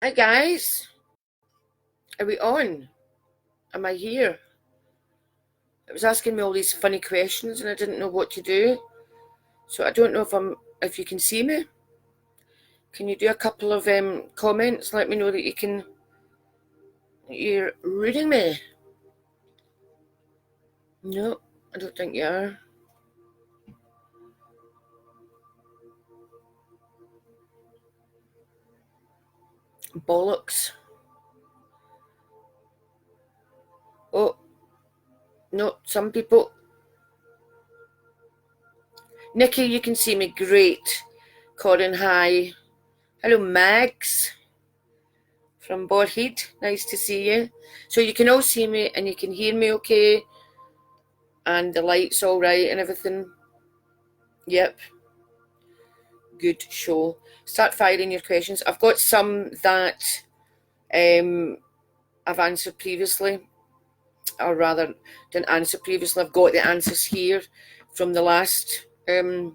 Hi guys, are we on? Am I here? It was asking me all these funny questions and I didn't know what to do. So I don't know if you can see me. Can you do a couple of comments? Let me know that you're reading me. No, I don't think you are. Bollocks. Oh, no, some people. Nikki, you can see me. Great. Corin, hi. Hello, Mags from Borhead. Nice to see you. So you can all see me and you can hear me okay, and the light's all right and everything. Yep. Good show. Start firing your questions. I've got some that I've answered previously, or rather didn't answer previously. I've got the answers here from the last the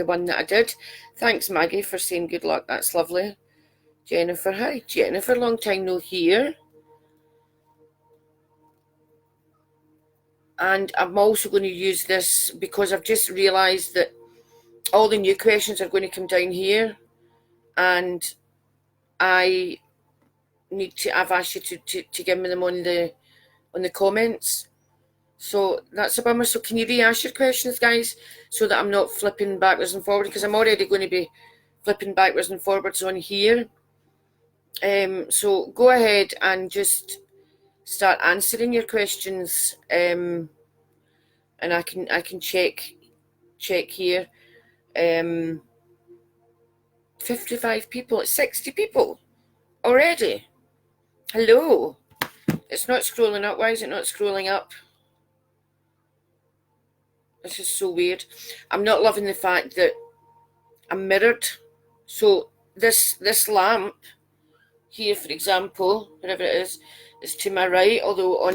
one that I did. Thanks, Maggie, for saying good luck. That's lovely. Jennifer, hi. Jennifer, long time no hear. And I'm also going to use this because I've just realised that all the new questions are going to come down here, and I've asked you to give me them on the comments. So that's a bummer. So can you re-ask your questions, guys, so that I'm not flipping backwards and forwards, because I'm already going to be flipping backwards and forwards on here. So go ahead and just start answering your questions, and I can check here. 55 people. It's 60 people already. Hello. It's not scrolling up. Why is it not scrolling up? This is so weird. I'm not loving the fact that I'm mirrored. So this lamp here, for example, wherever it is to my right, although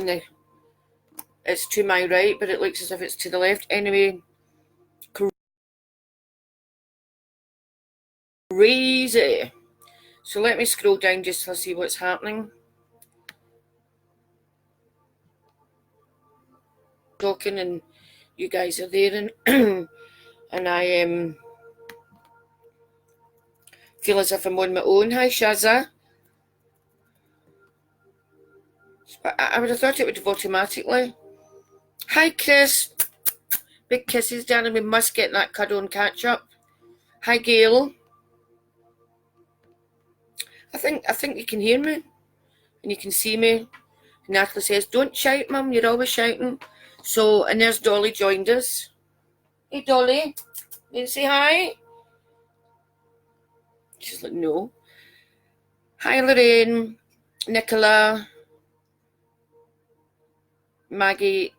it's to my right, but it looks as if it's to the left. Anyway, crazy. So let me scroll down just to see what's happening. Talking and you guys are there, and and I feel as if I'm on my own. Hi, Shazza. I would have thought it would have automatically. Hi, Chris. Big kisses, darling. We must get that cuddle and catch up. Hi, Gail. I think you can hear me and you can see me. Natalie says, "Don't shout, Mum. You're always shouting." So, and there's Dolly joined us. Hey, Dolly. You say hi? She's like, no. Hi, Lorraine, Nicola, Maggie.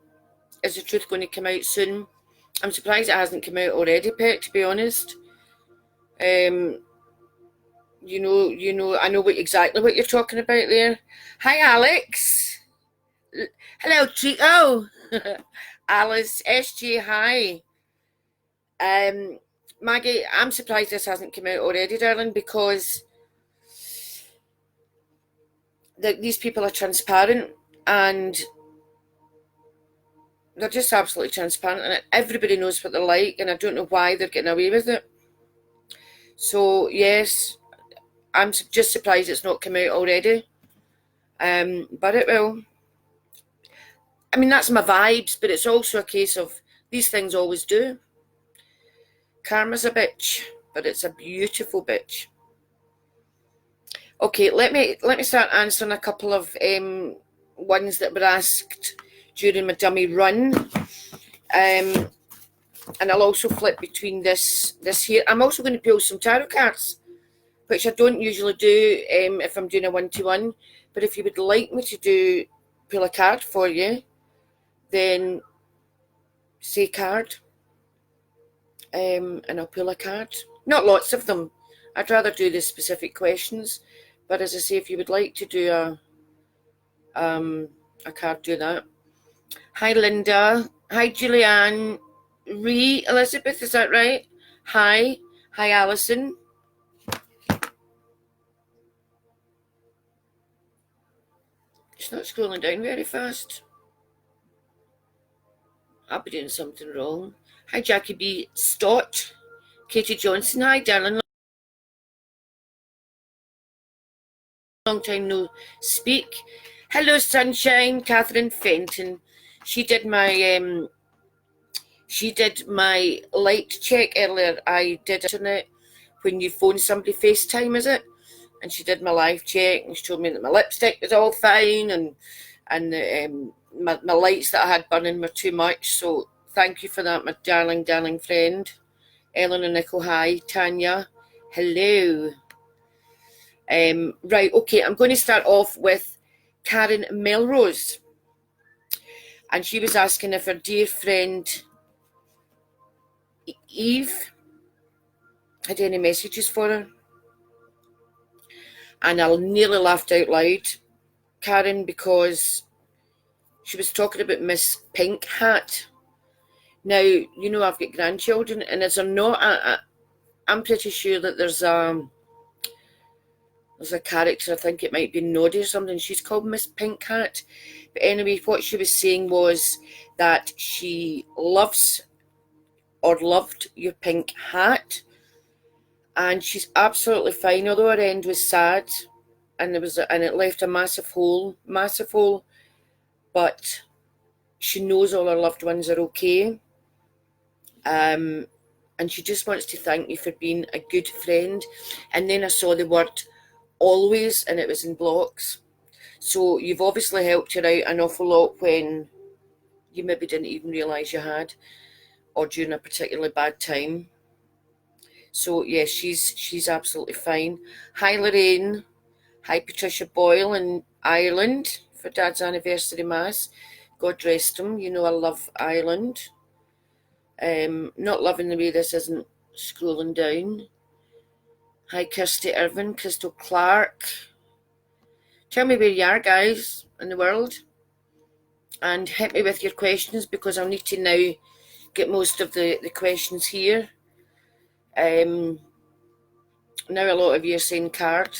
Is the truth going to come out soon? I'm surprised it hasn't come out already, Pet, to be honest. You know, I know exactly what you're talking about there. Hi, Alex. Hello, Chico. Alice, SG, hi. Maggie, I'm surprised this hasn't come out already, darling, because these people are transparent and they're just absolutely transparent, and everybody knows what they're like, and I don't know why they're getting away with it. So, yes, I'm just surprised it's not come out already. But it will. I mean, that's my vibes, but it's also a case of these things always do. Karma's a bitch, but it's a beautiful bitch. Okay, let me start answering a couple of ones that were asked during my dummy run. And I'll also flip between this here. I'm also going to pull some tarot cards, which I don't usually do if I'm doing a one-to-one. But if you would like me to pull a card for you, then say card, and I'll pull a card. Not lots of them. I'd rather do the specific questions. But as I say, if you would like to do a card, do that. Hi, Linda. Hi, Julianne. Elizabeth, is that right? Hi. Hi, Alison. It's not scrolling down very fast. I'll be doing something wrong. Hi, Jackie B. Stott. Katie Johnson. Hi, darling. Long time no speak. Hello, sunshine. Catherine Fenton. She did my light check earlier. I did it when you phone somebody FaceTime, is it? And she did my live check, and she told me that my lipstick was all fine, and my lights that I had burning were too much. So thank you for that, my darling, darling friend. Ellen and Nicole, hi. Tanya, hello. Right, okay, I'm going to start off with Karen Melrose. And she was asking if her dear friend Eve had any messages for her. And I nearly laughed out loud, Karen, because she was talking about Miss Pink Hat. Now, you know I've got grandchildren, and is there not I'm pretty sure that there's a character, I think it might be Noddy or something, she's called Miss Pink Hat. But anyway, what she was saying was that she loves or loved your pink hat, and she's absolutely fine, although her end was sad, and it left a massive hole, but she knows all her loved ones are okay. And she just wants to thank you for being a good friend. And then I saw the word always, and it was in blocks. So you've obviously helped her out an awful lot when you maybe didn't even realise you had, or during a particularly bad time. So yeah, she's absolutely fine. Hi Lorraine. Hi Patricia Boyle in Ireland for Dad's anniversary mass. God rest him. You know I love Ireland. Not loving the way this isn't scrolling down. Hi Kirsty Irvin, Crystal Clark. Tell me where you are, guys, in the world. And hit me with your questions, because I'll need to now get most of the questions here. Now a lot of you are saying card.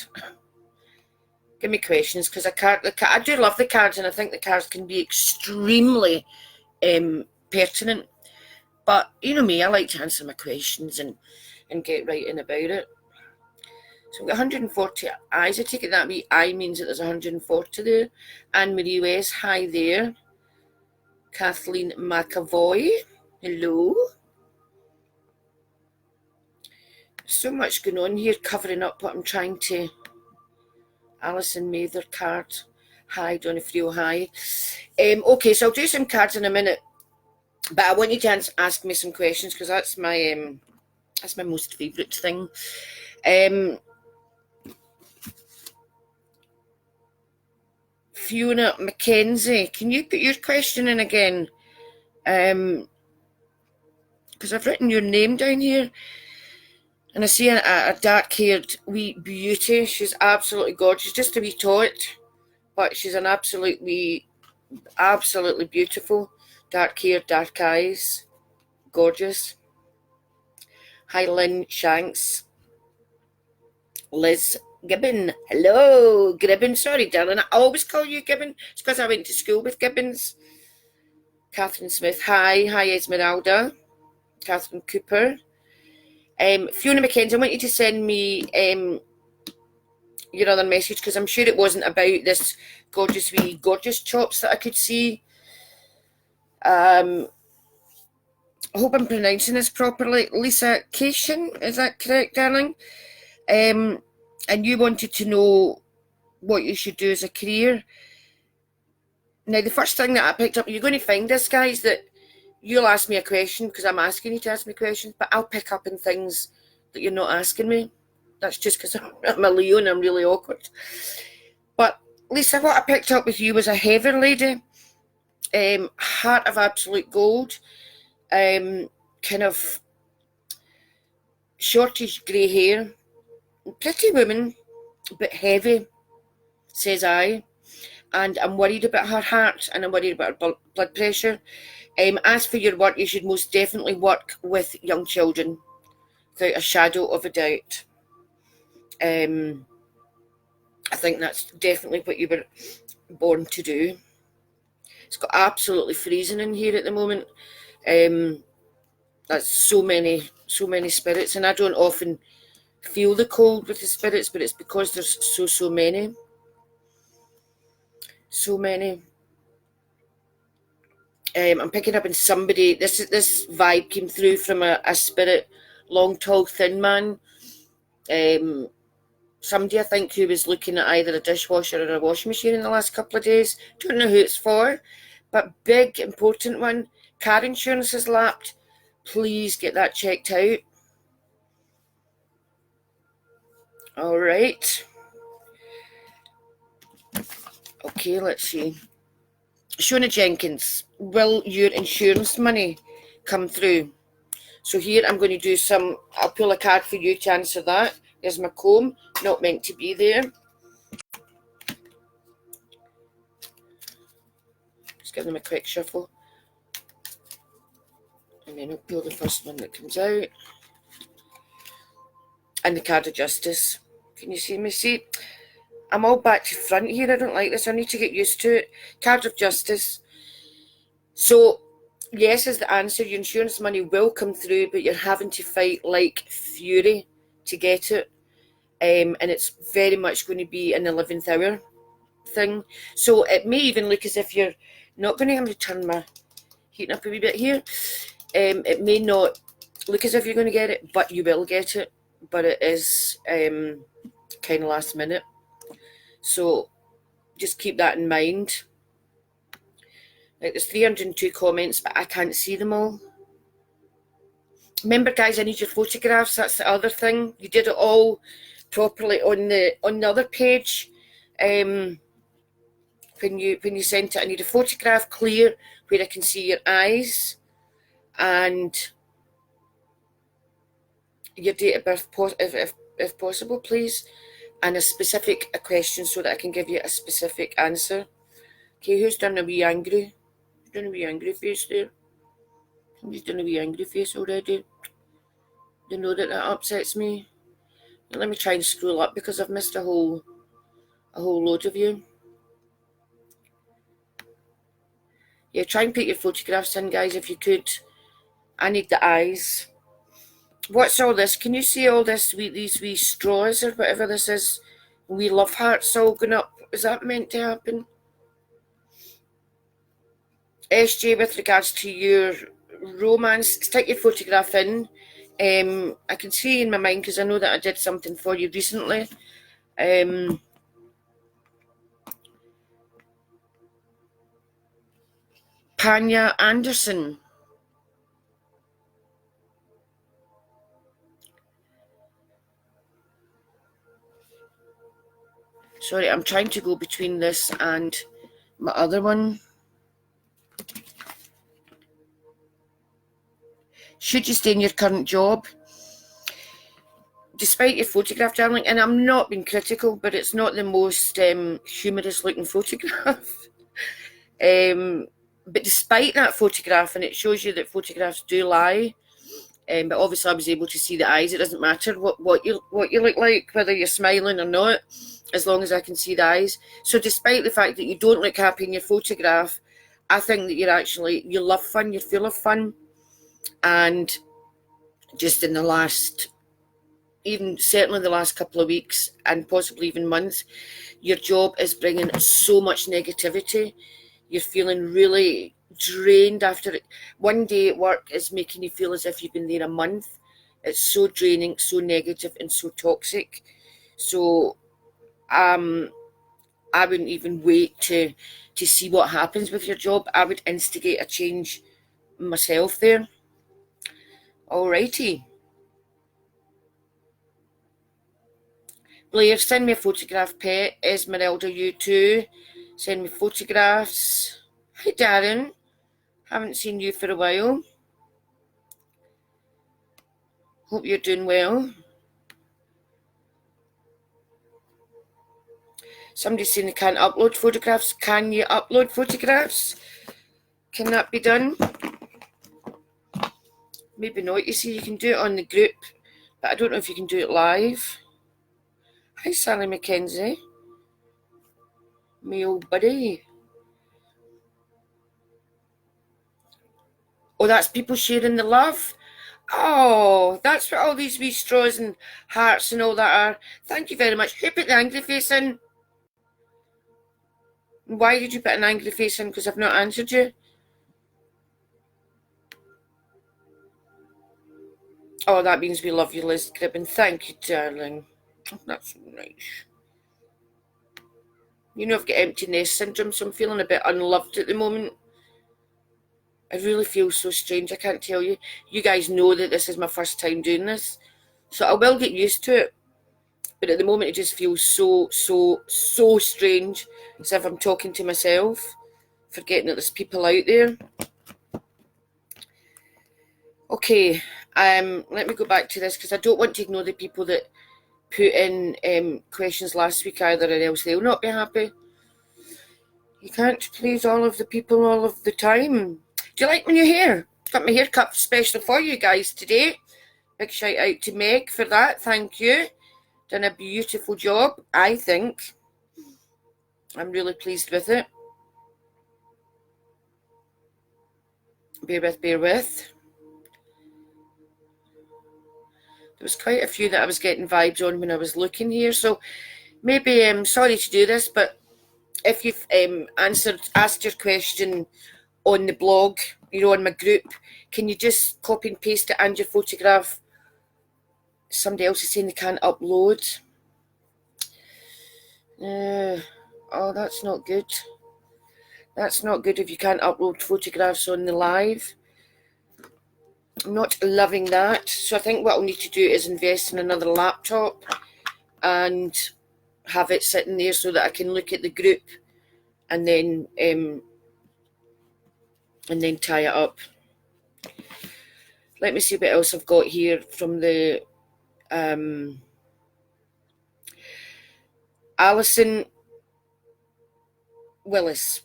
Give me questions, because I do love the cards, and I think the cards can be extremely pertinent. But you know me, I like to answer my questions and get right in about it. So we've got 140 eyes. I take it that wee eye means that there's 140 there. Anne Marie West, hi there. Kathleen McAvoy, hello. So much going on here, covering up what I'm trying to. Alison Mather card, hi. Donna Frio, hi. Okay, so I'll do some cards in a minute, but I want you to ask me some questions, because that's my most favourite thing. Fiona McKenzie, can you put your question in again? Because I've written your name down here, and I see a dark-haired wee beauty. She's absolutely gorgeous, just a wee tot, but she's an absolutely beautiful. Dark hair, dark eyes, gorgeous. Hi Lynn Shanks. Liz Gibbon, hello. Gibbon, sorry darling, I always call you Gibbon. It's because I went to school with Gibbons. Catherine Smith, hi. Hi Esmeralda. Catherine Cooper. Fiona McKenzie, I want you to send me your other message, because I'm sure it wasn't about this gorgeous chops that I could see. I hope I'm pronouncing this properly. Lisa Cation, is that correct, darling? And you wanted to know what you should do as a career. Now, the first thing that I picked up, you're going to find this, guys, that you'll ask me a question because I'm asking you to ask me questions, but I'll pick up on things that you're not asking me. That's just because I'm a Leo and I'm really awkward. But Lisa, what I picked up with you was a heather lady, heart of absolute gold, kind of shortish grey hair, pretty woman, but heavy, says I. And I'm worried about her heart, and I'm worried about her blood pressure. As for your work, you should most definitely work with young children, without a shadow of a doubt. I think that's definitely what you were born to do. It's got absolutely freezing in here at the moment. That's so many spirits, and I don't often feel the cold with the spirits, but it's because there's so many. So many. I'm picking up in somebody. This vibe came through from a spirit, long, tall, thin man. Somebody I think who was looking at either a dishwasher or a washing machine in the last couple of days. Don't know who it's for, but big important one. Car insurance has lapsed. Please get that checked out. All right. Okay, let's see. Shona Jenkins, will your insurance money come through? So here I'm going to do some, I'll pull a card for you to answer that. There's my comb, not meant to be there. Just give them a quick shuffle. And then I'll pull the first one that comes out. And the card of justice. Can you see me? See, I'm all back to front here. I don't like this. I need to get used to it. Card of justice. So, yes is the answer. Your insurance money will come through, but you're having to fight like fury to get it. And it's very much going to be an 11th hour thing. So it may even look as if you're not going to have to turn my heating up a wee bit here. It may not look as if you're going to get it, but you will get it. But it is kind of last minute. So just keep that in mind. Like, there's 302 comments, but I can't see them all. Remember, guys, I need your photographs. That's the other thing. You did it all properly on the other page. When you sent it, I need a photograph clear where I can see your eyes and your date of birth, if possible, please, and a specific question so that I can give you a specific answer. Okay, who's done a wee angry? Who's done a wee angry face there? Somebody's done a wee angry face already. They know that upsets me. Let me try and scroll up because I've missed a whole load of you. Yeah, try and put your photographs in, guys, if you could. I need the eyes. What's all this? Can you see all this? These wee straws or whatever this is? Wee love hearts all going up. Is that meant to happen? SJ, with regards to your romance, stick your photograph in. I can see in my mind because I know that I did something for you recently. Panya Anderson. Sorry, I'm trying to go between this and my other one. Should you stay in your current job? Despite your photograph, darling, and I'm not being critical, but it's not the most humorous looking photograph. But despite that photograph, and it shows you that photographs do lie, but obviously I was able to see the eyes. It doesn't matter what you look like, whether you're smiling or not, as long as I can see the eyes. So despite the fact that you don't look happy in your photograph, I think that you love fun, you're full of fun. And just in the last, even certainly the last couple of weeks and possibly even months, your job is bringing so much negativity. You're feeling really drained after it. One day at work is making you feel as if you've been there a month. It's so draining, so negative, and so toxic. So I wouldn't even wait to see what happens with your job. I would instigate a change myself there. Alrighty. Blair, send me a photograph, pet. Esmeralda, you too. Send me photographs. Hi, Darren. Haven't seen you for a while. Hope you're doing well. Somebody's saying they can't upload photographs. Can you upload photographs? Can that be done? Maybe not. You see, you can do it on the group, but I don't know if you can do it live. Hi, Sally McKenzie. Me old buddy. Oh, that's people sharing the love. Oh, that's what all these wee straws and hearts and all that are. Thank you very much. Who put the angry face in? Why did you put an angry face in? Because I've not answered you. Oh, that means we love you, Liz Cribbin. Thank you, darling. That's nice. You know, I've got empty nest syndrome, so I'm feeling a bit unloved at the moment. I really feel so strange, I can't tell you. You guys know that this is my first time doing this, so I will get used to it. But at the moment, it just feels so strange, as if I'm talking to myself, forgetting that there's people out there. Okay, let me go back to this, because I don't want to ignore the people that put in questions last week either, or else they'll not be happy. You can't please all of the people all of the time. Do you like my new hair? Got my hair cut specially for you guys today. Big shout out to Meg for that. Thank you. Done a beautiful job, I think. I'm really pleased with it. Bear with. There was quite a few that I was getting vibes on when I was looking here. So maybe, sorry to do this, but if you've asked your question on the blog, on my group, can you just copy and paste it and your photograph? Somebody else is saying they can't upload. Oh, that's not good. That's not good if you can't upload photographs on the live. I'm not loving that. So I think what I'll need to do is invest in another laptop and have it sitting there so that I can look at the group and then tie it up. Let me see what else I've got here from the Alison Willis.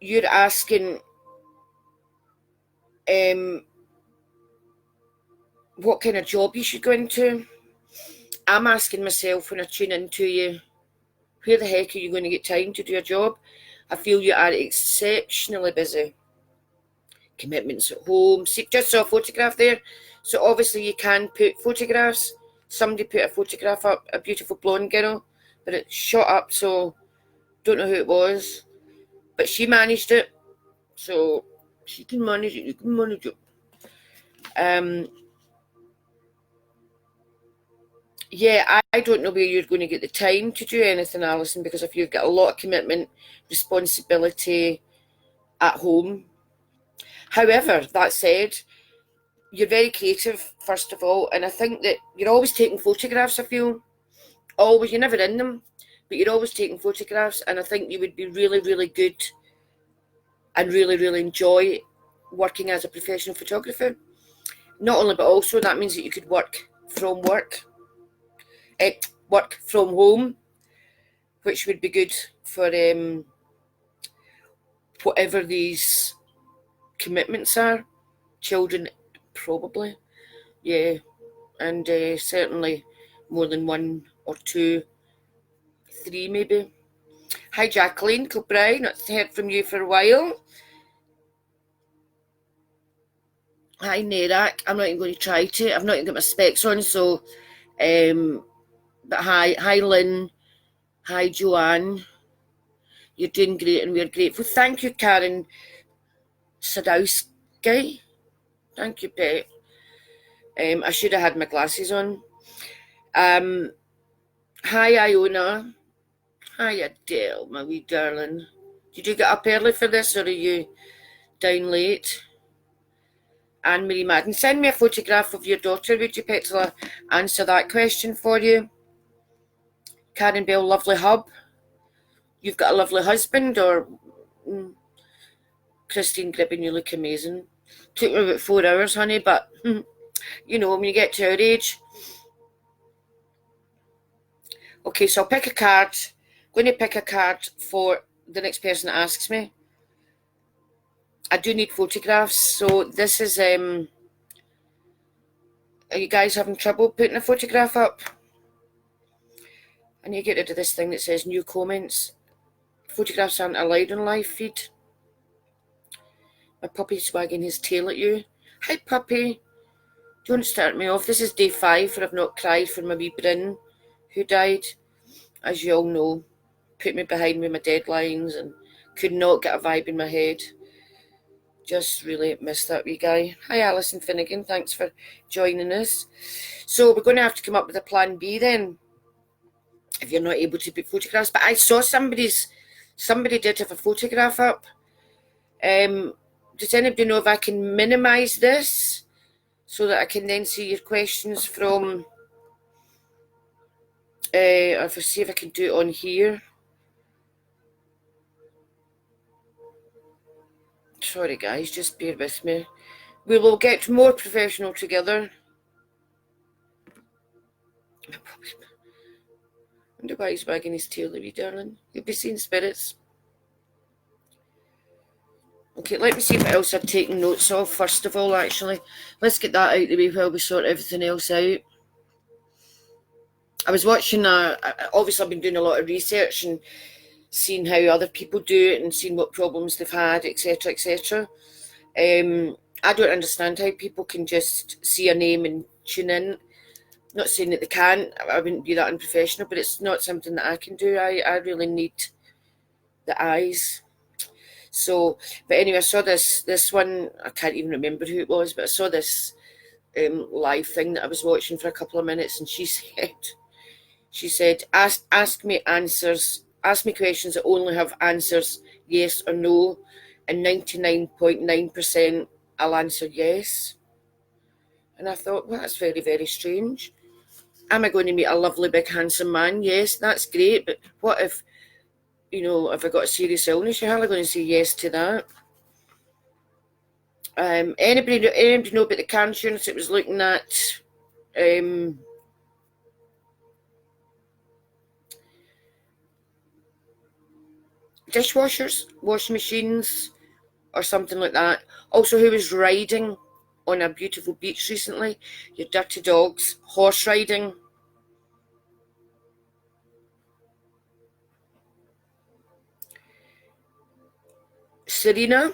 You're asking what kind of job you should go into. I'm asking myself when I tune into you, where the heck are you going to get time to do a job? I feel you are exceptionally busy. Commitments at home. See, just saw a photograph there. So obviously you can put photographs. Somebody put a photograph up, a beautiful blonde girl, but it shot up, so don't know who it was. But she managed it. So she can manage it, you can manage it. Yeah, I don't know where you're going to get the time to do anything, Alison, because if you've got a lot of commitment, responsibility at home. However, that said, you're very creative, first of all, and I think that you're always taking photographs, I feel. Always, you're never in them, but you're always taking photographs, and I think you would be really, really good and really, really enjoy working as a professional photographer. Not only, but also that means that you could work from home, which would be good for whatever these commitments are. Children, probably, yeah, and certainly more than one or two, three maybe. Hi, Jacqueline Kilbride, not heard from you for a while. Hi, Nerak. I'm not even going to try to. I've not even got my specs on, so. But hi, Lynn. Hi, Joanne. You're doing great, and we're grateful. Thank you, Karen Sadowski. Thank you, Pet. I should have had my glasses on. Hi, Iona. Hi, Adele, my wee darling. Did you get up early for this, or are you down late? Anne-Marie Madden, send me a photograph of your daughter, would you, Pet, till I answer that question for you? Karen Bell, lovely hub. You've got a lovely husband, or... Christine Gribbin, you look amazing. Took me about 4 hours, honey, but... when you get to our age... Okay, so I'll pick a card. I'm going to pick a card for the next person that asks me. I do need photographs, so this is Are you guys having trouble putting a photograph up? I need to get rid of this thing that says new comments. Photographs aren't allowed on live feed. My puppy's wagging his tail at you. Hi, puppy. Don't start me off. This is day 5 where I've not cried for my wee Bryn, who died, as you all know. Put me behind with my deadlines and could not get a vibe in my head. Just really missed that wee guy. Hi, Alison Finnegan. Thanks for joining us. So we're going to have to come up with a plan B then, if you're not able to put photographs. But I saw somebody did have a photograph up. Does anybody know if I can minimise this so that I can then see your questions from, if I see if I can do it on here. Sorry guys, just bear with me. We will get more professional together. I wonder why he's wagging his tail, the wee darling. You'll be seeing spirits. Okay, let me see what else I've taken notes of first of all, actually. Let's get that out of the way while we sort everything else out. I was watching, obviously I've been doing a lot of research and seeing how other people do it and seeing what problems they've had, etc., etc. I don't understand how people can just see a name and tune in. Not saying that they can't, I wouldn't be that unprofessional, but it's not something that I can do. I really need the eyes. So, but anyway, I saw this one, I can't even remember who it was, but I saw this live thing that I was watching for a couple of minutes, and she said, ask me questions that only have answers yes or no, and 99.9% I'll answer yes. And I thought, well, that's very, very strange. Am I going to meet a lovely, big, handsome man? Yes, that's great, but what if, if I got a serious illness? You're hardly going to say yes to that. Anybody know about the car insurance that was looking at dishwashers, washing machines, or something like that? Also, who was riding on a beautiful beach recently? Your dirty dogs. Horse riding. Serena,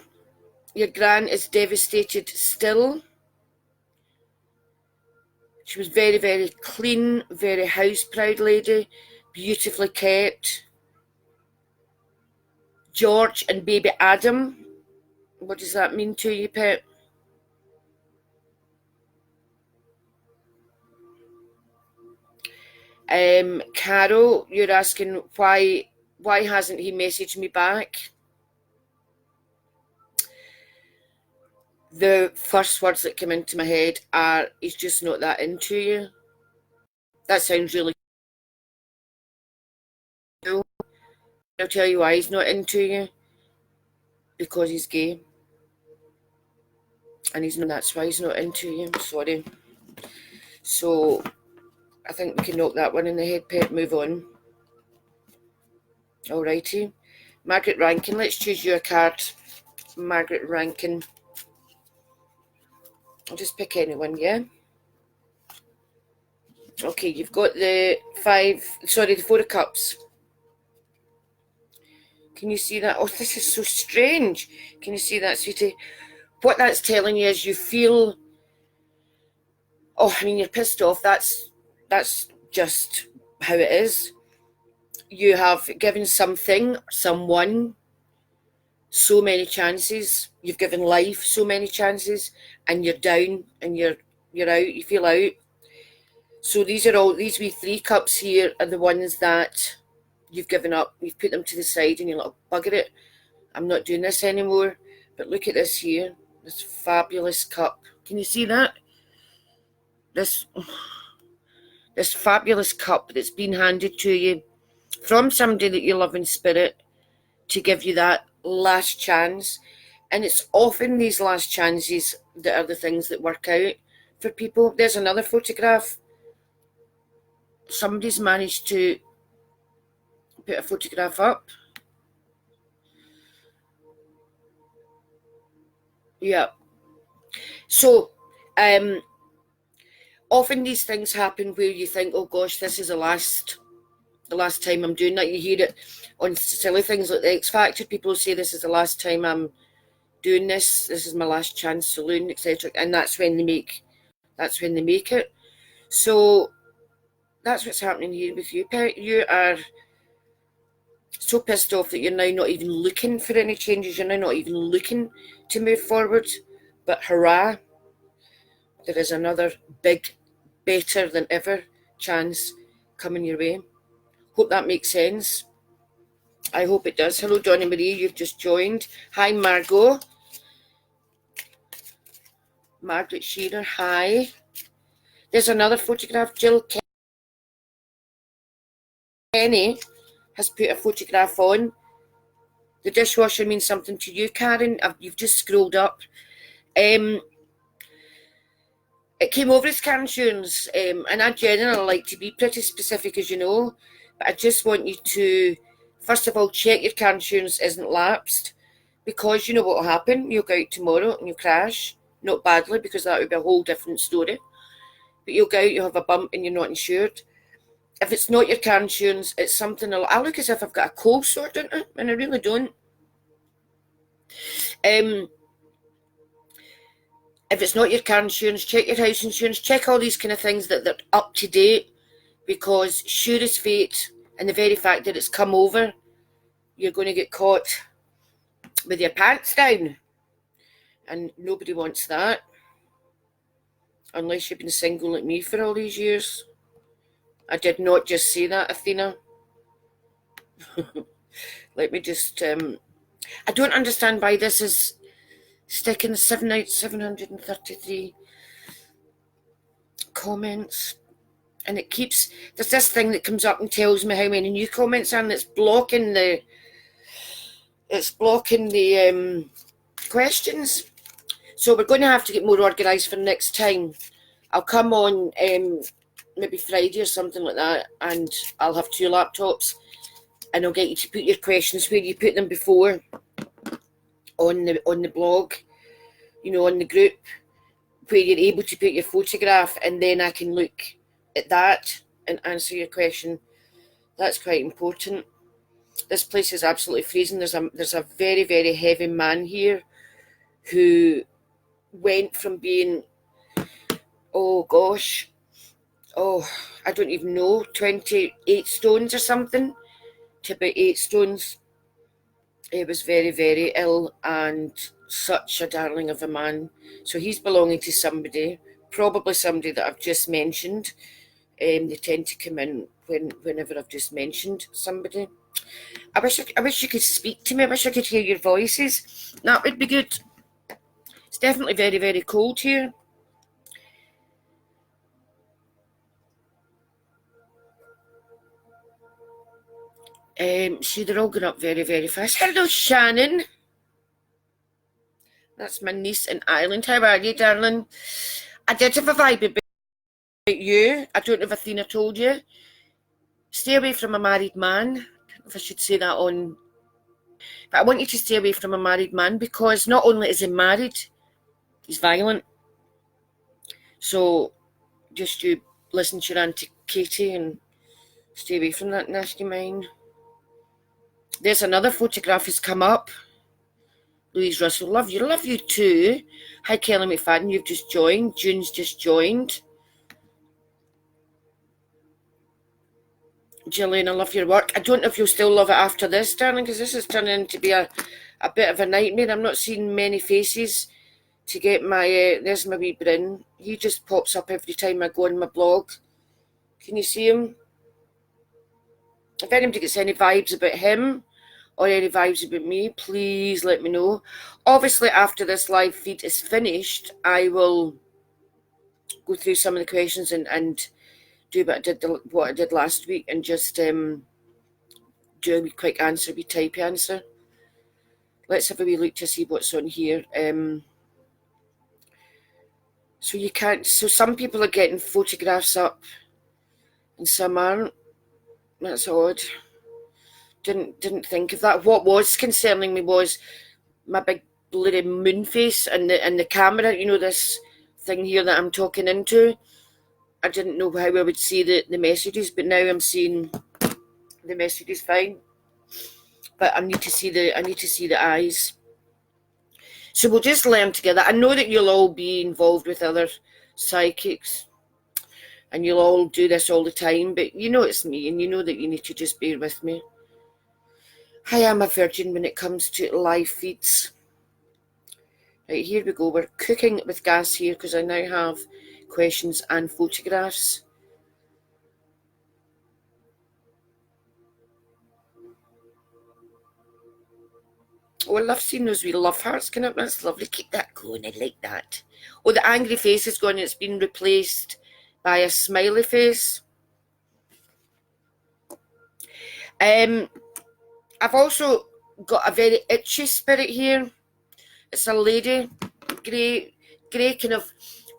your gran is devastated still. She was very, very clean, very house-proud lady, beautifully kept. George and baby Adam. What does that mean to you, pet? Carol, you're asking why hasn't he messaged me back? The first words that come into my head are, he's just not that into you. That sounds really cool. I'll tell you why he's not into you. Because he's gay. And that's why he's not into you. Sorry. So, I think we can knock that one in the head, pet. Move on. Alrighty. Margaret Rankin, let's choose you a card. Margaret Rankin. I'll just pick anyone, yeah? Okay, you've got the 4 of Cups. Can you see that? Oh, this is so strange. Can you see that, sweetie? What that's telling you is you feel, you're pissed off. That's just how it is. You have given someone, so many chances. You've given life so many chances, and you're down, and you're out. You feel out. So these wee 3 cups here are the ones that you've given up. You've put them to the side, and you're like, bugger it. I'm not doing this anymore. But look at this here. This fabulous cup. Can you see that? This fabulous cup that's been handed to you from somebody that you love in spirit to give you that last chance. And it's often these last chances that are the things that work out for people. There's another photograph. Somebody's managed to put a photograph up. Yeah. So, Often these things happen where you think, oh gosh, this is the last time I'm doing that. You hear it on silly things like the X Factor. People say this is the last time I'm doing this. This is my last chance saloon, etc. And that's when they make it. So that's what's happening here with you, Pet. You are so pissed off that you're now not even looking for any changes. You're now not even looking to move forward. But hurrah, there is another big, better than ever chance coming your way. Hope that makes sense. I hope it does. Hello, Donna Marie, you've just joined. Hi, Margot. Margaret Shearer, hi. There's another photograph. Jill Kenny has put a photograph on. The dishwasher means something to you, Karen. You've just scrolled up. It came over as car insurance, and I generally like to be pretty specific, as you know, but I just want you to, first of all, check your car insurance isn't lapsed, because you know what will happen. You'll go out tomorrow and you'll crash, not badly, because that would be a whole different story, but you'll go out, you'll have a bump and you're not insured. If it's not your car insurance, it's something, I look as if I've got a cold sore, don't I? And I really don't. If it's not your car insurance, check your house insurance, check all these kind of things that they're up to date, because sure as fate, and the very fact that it's come over, you're going to get caught with your pants down, and nobody wants that, unless you've been single like me for all these years. I did not just say that, Athena. Let me just, I don't understand why this is sticking 733 comments, and it keeps, there's this thing that comes up and tells me how many new comments are, and it's blocking the questions. So we're going to have to get more organised for next time. I'll come on maybe Friday or something like that, and I'll have 2 laptops, and I'll get you to put your questions where you put them before on the blog, you know, on the group, where you're able to put your photograph, and then I can look at that and answer your question. That's quite important. This place is absolutely freezing. There's a very, very heavy man here who went from being, oh gosh, I don't even know, 28 stones or something, to about 8 stones. He was very, very ill, and such a darling of a man. So he's belonging to somebody, probably somebody that I've just mentioned. They tend to come in whenever I've just mentioned somebody. I wish you could speak to me. I wish I could hear your voices. That would be good. It's definitely very, very cold here. See, they're all going up very, very fast. Hello, Shannon. That's my niece in Ireland. How are you, darling? I did have a vibe about you. I don't know if Athena told you. Stay away from a married man. I don't know if I should say that on. But I want you to stay away from a married man, because not only is he married, he's violent. So just you listen to your Auntie Katie and stay away from that nasty mind. There's another photograph has come up. Louise Russell, love you too. Hi, Kelly McFadden, you've just joined. June's just joined. Gillian, I love your work. I don't know if you'll still love it after this, darling, because this is turning into be a bit of a nightmare. I'm not seeing many faces to get my, there's my wee Bryn. He just pops up every time I go on my blog. Can you see him? If anybody gets any vibes about him, or any vibes about me, please let me know. Obviously, after this live feed is finished, I will go through some of the questions and do what I did last week, and just do a wee quick answer, a wee type answer. Let's have a wee look to see what's on here. So you can't. So some people are getting photographs up, and some aren't. That's odd. Didn't think of that. What was concerning me was my big blurry moon face and the camera. You know, this thing here that I'm talking into. I didn't know how I would see the messages, but now I'm seeing the messages fine. But I need to see the eyes. So we'll just learn together. I know that you'll all be involved with other psychics and you'll all do this all the time, but you know it's me and you know that you need to just bear with me. I am a virgin when it comes to live feeds. Right, here we go. We're cooking with gas here because I now have questions and photographs. Oh, I love seeing those wee love hearts coming up. That's lovely. Keep that going. I like that. Oh, the angry face is gone. It's been replaced by a smiley face. I've also got a very itchy spirit here. It's a lady, grey kind of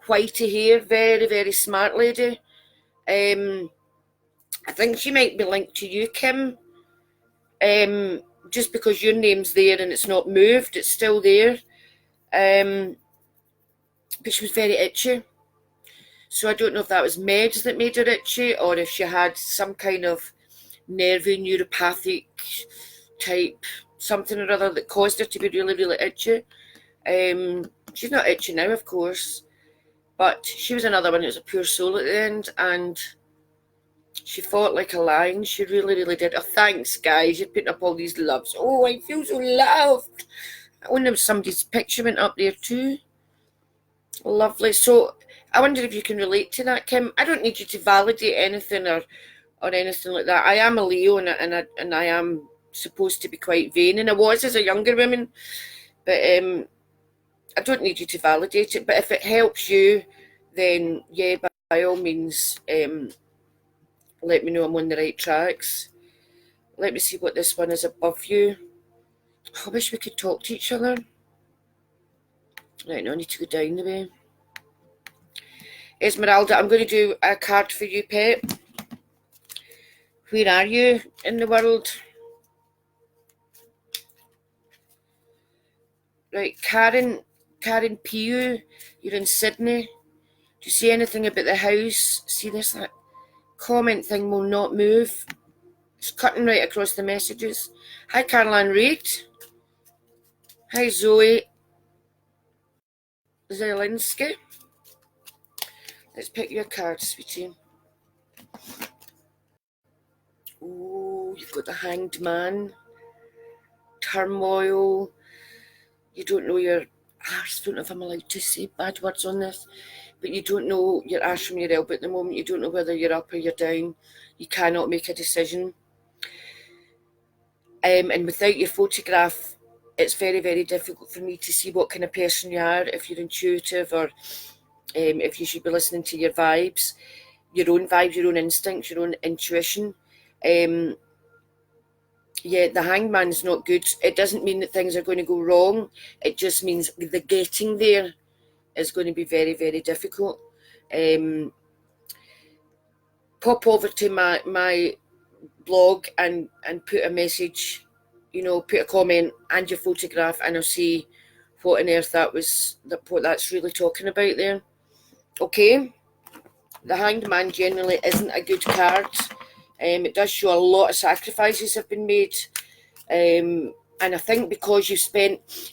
whitey hair, very, very smart lady. I think she might be linked to you, Kim. Just because your name's there and it's not moved, it's still there. But she was very itchy. So I don't know if that was meds that made her itchy or if she had some kind of nervy, neuropathic type something or other that caused her to be really, really itchy. She's not itchy now, of course, but she was another one that was a pure soul at the end, and she fought like a lion. She really, really did. Oh, thanks, guys. You're putting up all these loves. Oh, I feel so loved. I wonder if somebody's picture went up there too. Lovely. So I wonder if you can relate to that, Kim. I don't need you to validate anything or anything like that. I am a Leo and I am supposed to be quite vain, and I was as a younger woman, but I don't need you to validate it. But if it helps you, then yeah, by all means, let me know I'm on the right tracks. Let me see what this one is above you. I wish we could talk to each other. Right, now I need to go down the way. Esmeralda, I'm going to do a card for you, pet. Where are you in the world? Right, Karen Piu, you're in Sydney. Do you see anything about the house? See this? That comment thing will not move. It's cutting right across the messages. Hi, Caroline Reid. Hi, Zoe Zielinski. Let's pick you a card, sweetie. Oh, you've got the Hanged Man. Turmoil. You don't know your arse. I don't know if I'm allowed to say bad words on this, but you don't know your arse from your elbow at the moment. You don't know whether you're up or you're down. You cannot make a decision. And without your photograph, it's very, very difficult for me to see what kind of person you are, if you're intuitive or if you should be listening to your vibes, your own vibes, your own instincts, your own intuition. Yeah, the hangman's not good. It doesn't mean that things are going to go wrong. It just means the getting there is going to be very, very difficult. Pop over to my blog and put a message, put a comment and your photograph, and I'll see what on earth what that's really talking about there. Okay, the Hanged Man generally isn't a good card. It does show a lot of sacrifices have been made, and I think because it's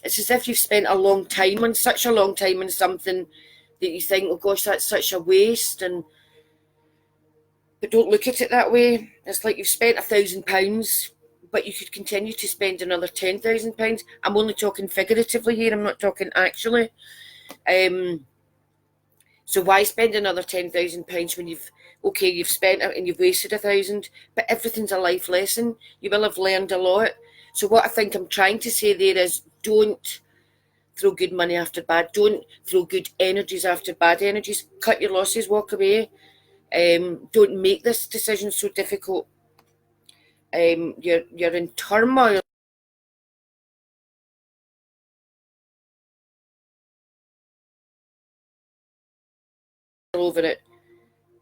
as if you've spent a long time on something that you think, oh gosh, that's such a waste, but don't look at it that way. It's like you've spent £1,000, but you could continue to spend another £10,000. I'm only talking figuratively here. I'm not talking actually. So why spend another £10,000 when you've spent it and you've wasted 1,000? But everything's a life lesson. You will have learned a lot. So what I think I'm trying to say there is, don't throw good money after bad. Don't throw good energies after bad energies. Cut your losses, walk away. Don't make this decision so difficult. You're in turmoil over it.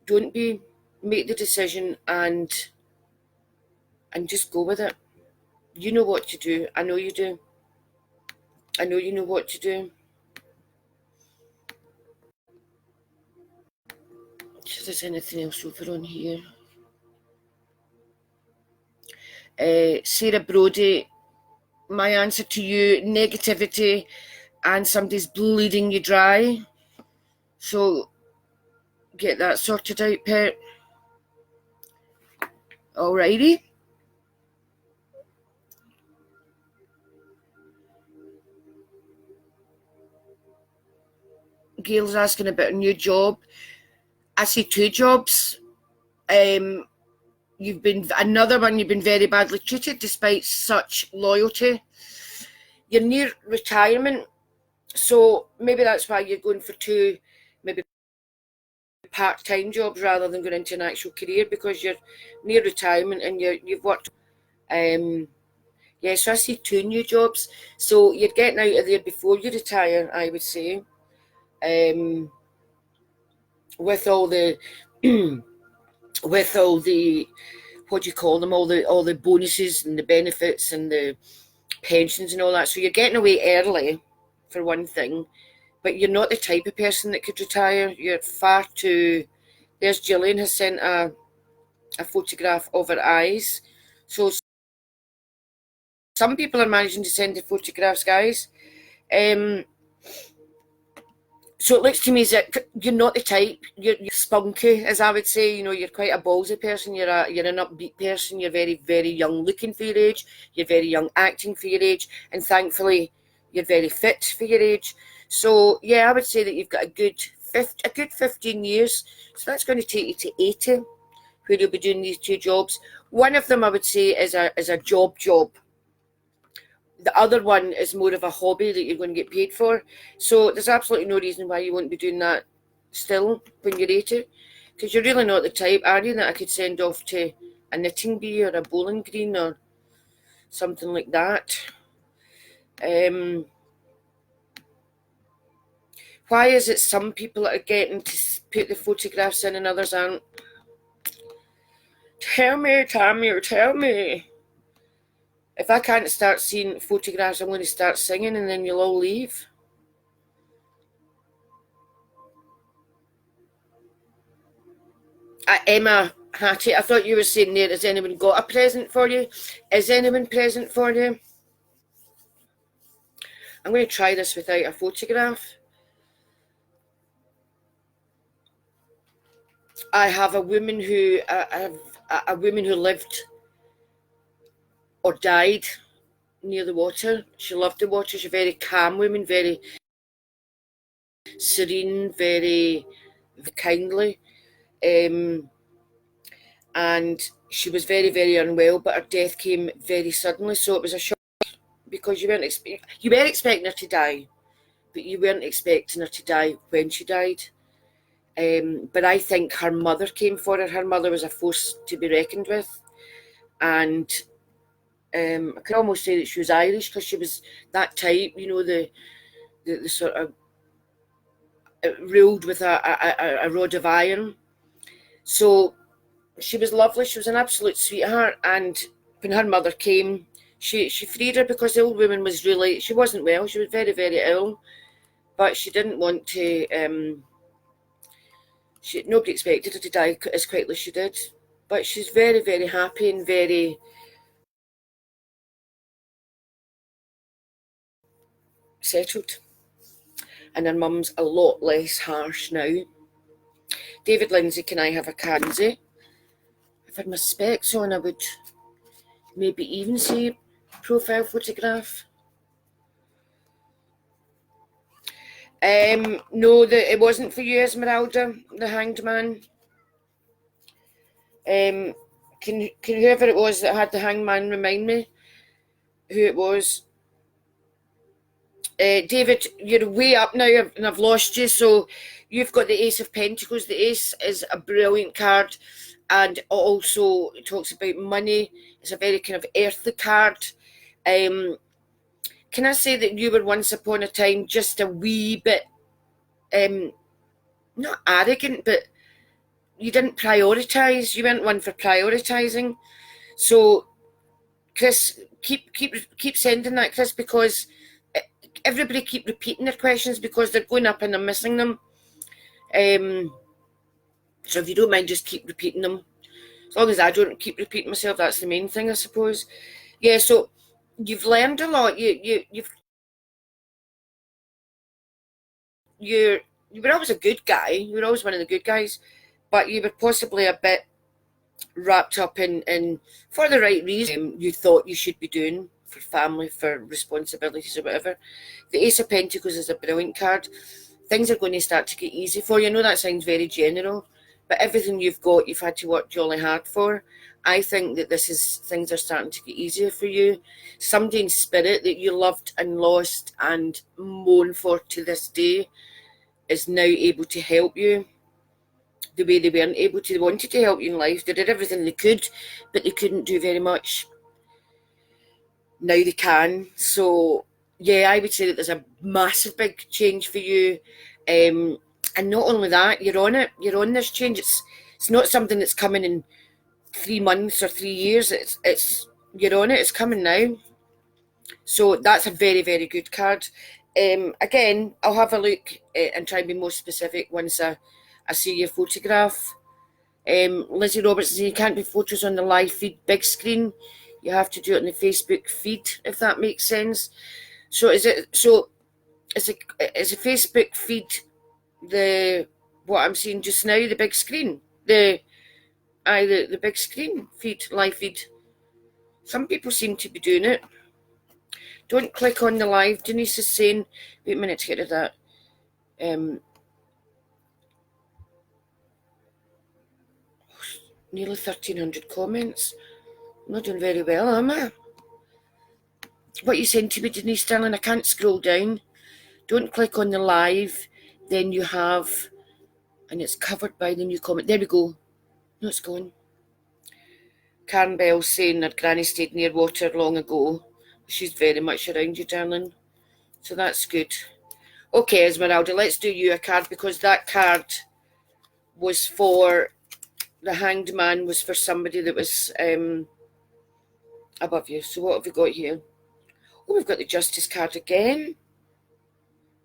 Don't be. Make the decision and just go with it. You know what to do. I know you do. I know you know what to do. if there's anything else over on here. Sarah Brody, my answer to you, negativity and somebody's bleeding you dry. So get that sorted out, pet. Alrighty. Gail's asking about a new job. I see 2 jobs. You've been another one. You've been very badly treated despite such loyalty. You're near retirement, so maybe that's why you're going for 2, maybe part-time jobs rather than going into an actual career, because you're near retirement and you've worked. Yeah, so I see 2 new jobs. So you're getting out of there before you retire, I would say. With all the with all the, what do you call them, all the bonuses and the benefits and the pensions and all that. So you're getting away early, for one thing, but you're not the type of person that could retire. You're far too. There's Gillian has sent a photograph of her eyes. So some people are managing to send the photographs, guys. So it looks to me as that you're not the type. You're spunky, as I would say. You know, you're quite a ballsy person. You're an upbeat person. You're very, very young looking for your age. You're very young acting for your age, and thankfully, you're very fit for your age. So yeah, I would say that you've got a good 15 years. So that's going to take you to 80, where you'll be doing these 2 jobs. One of them, I would say, is a job. The other one is more of a hobby that you're going to get paid for. So there's absolutely no reason why you won't be doing that still when you're 80. Because you're really not the type, are you, that I could send off to a knitting bee or a bowling green or something like that. Why is it some people are getting to put the photographs in and others aren't? Tell me, Tammy, tell me. If I can't start seeing photographs, I'm going to start singing and then you'll all leave. Emma Hattie, I thought you were saying there, has anyone got a present for you? Is anyone present for you? I'm going to try this without a photograph. I have a woman who lived or died near the water. She loved the water. She's a very calm woman, very serene, very kindly. And she was very, very unwell, but her death came very suddenly. So it was a shock, because you were expecting her to die, but you weren't expecting her to die when she died. But I think her mother came for her. Her mother was a force to be reckoned with. And I could almost say that she was Irish, because she was that type, you know, the sort of ruled with a rod of iron. So she was lovely. She was an absolute sweetheart. And when her mother came, she freed her, because the old woman was really, she wasn't well. She was very, very ill, but she didn't want to. Nobody expected her to die as quickly as she did. But she's very, very happy and very settled. And her mum's a lot less harsh now. David Lindsay, can I have a candy? If I had my specs on, I would maybe even say profile photograph. No, it wasn't for you, Esmeralda, the Hanged Man. Can whoever it was that had the Hanged Man remind me who it was? David, you're way up now and I've lost you. So you've got the Ace of Pentacles. The Ace is a brilliant card, and also it talks about money. It's a very kind of earthly card. Can I say that you were once upon a time just a wee bit, not arrogant, but you didn't prioritise. You weren't one for prioritising. So, Chris, keep sending that, Chris, because everybody keep repeating their questions because they're going up and I'm missing them. So if you don't mind, just keep repeating them. As long as I don't keep repeating myself, that's the main thing, I suppose. Yeah, so you've learned a lot. You were always a good guy. You were always one of the good guys, but you were possibly a bit wrapped up in for the right reason you thought you should be doing for family, for responsibilities or whatever. The Ace of Pentacles is a brilliant card. Things are going to start to get easy for you. I know that sounds very general, but everything you've got, you've had to work jolly hard for. I think that things are starting to get easier for you. Somebody in spirit that you loved and lost and mourn for to this day is now able to help you the way they weren't able to. They wanted to help you in life. They did everything they could, but they couldn't do very much. Now they can. So yeah, I would say that there's a massive big change for you. And not only that, you're on it. You're on this change. It's not something that's coming in 3 months or 3 years. It's you're on it. It's coming now. So that's a very, very good card. Again, I'll have a look and try and be more specific once I see your photograph. Lizzie Robertson, you can't be photos on the live feed big screen. You have to do it on the Facebook feed, if that makes sense. So is a Facebook feed what I'm seeing just now, the big screen? The big screen feed, live feed. Some people seem to be doing it. Don't click on the live. Denise is saying, wait a minute to get rid of that. Nearly 1,300 comments. I'm not doing very well, am I? What are you saying to me, Denise, darling? I can't scroll down. Don't click on the live. Then you have, and it's covered by the new comment. There we go. No, it's gone. Karen Bell saying her granny stayed near water long ago. She's very much around you, darling. So that's good. Okay, Esmeralda, let's do you a card, because that card was for the Hanged Man, was for somebody that was above you. So what have we got here? Oh, we've got the Justice card again.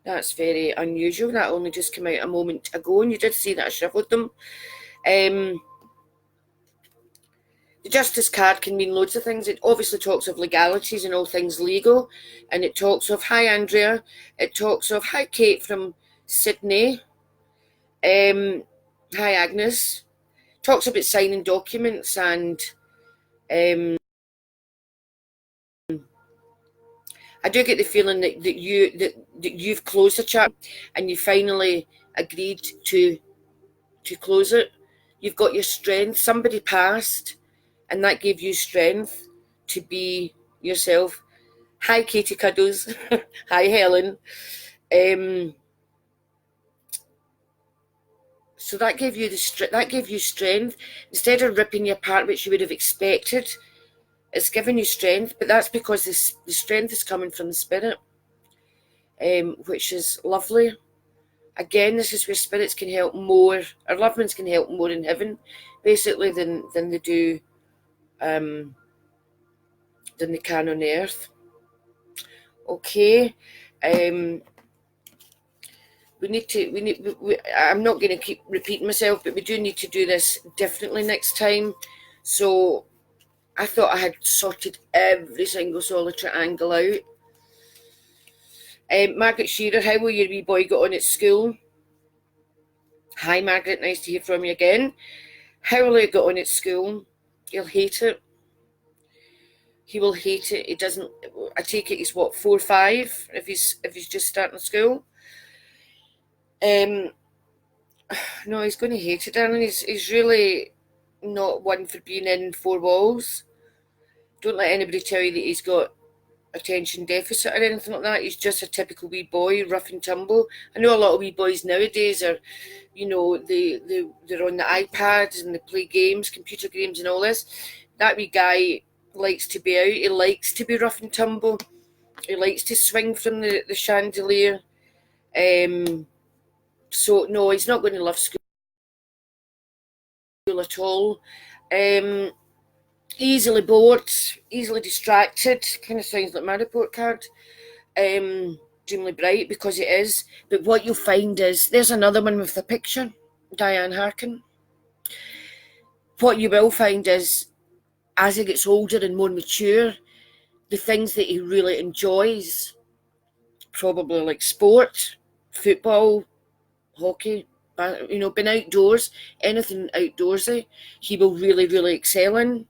That's very unusual. That only just came out a moment ago, and you did see that I shuffled them. The Justice card can mean loads of things. It obviously talks of legalities and all things legal, and it talks of, hi Andrea, it talks of, hi Kate from Sydney, hi Agnes, talks about signing documents, and I do get the feeling that you've closed a chapter and you finally agreed to close it. You've got your strength. Somebody passed, and that gave you strength to be yourself. Hi, Katie Cuddles. Hi, Helen. So that gave you strength instead of ripping you apart, which you would have expected. It's given you strength, but that's because the strength is coming from the spirit, which is lovely. Again, this is where spirits can help more, our loved ones can help more in heaven, basically, than they do, than they can on earth. Okay. I'm not going to keep repeating myself, but we do need to do this differently next time. So I thought I had sorted every single solitary angle out. Margaret Shearer, how will your wee boy get on at school? Hi Margaret, nice to hear from you again. How will he get on at school? He'll hate it. He will hate it. He doesn't, I take it he's what, 4 or 5 if he's just starting school. No, he's going to hate it, darling. He's really not one for being in 4 walls. Don't let anybody tell you that he's got attention deficit or anything like that. He's just a typical wee boy, rough and tumble. I know a lot of wee boys nowadays are, they're on the iPads and they play games, computer games and all this. That wee guy likes to be out. He likes to be rough and tumble. He likes to swing from the chandelier. So no, he's not going to love school at all. Easily bored, easily distracted. Kind of sounds like my report card. Extremely bright, because it is. But what you'll find is, there's another one with the picture. Diane Harkin. What you will find is, as he gets older and more mature, the things that he really enjoys, probably like sport, football, hockey, being outdoors, anything outdoorsy, he will really, really excel in.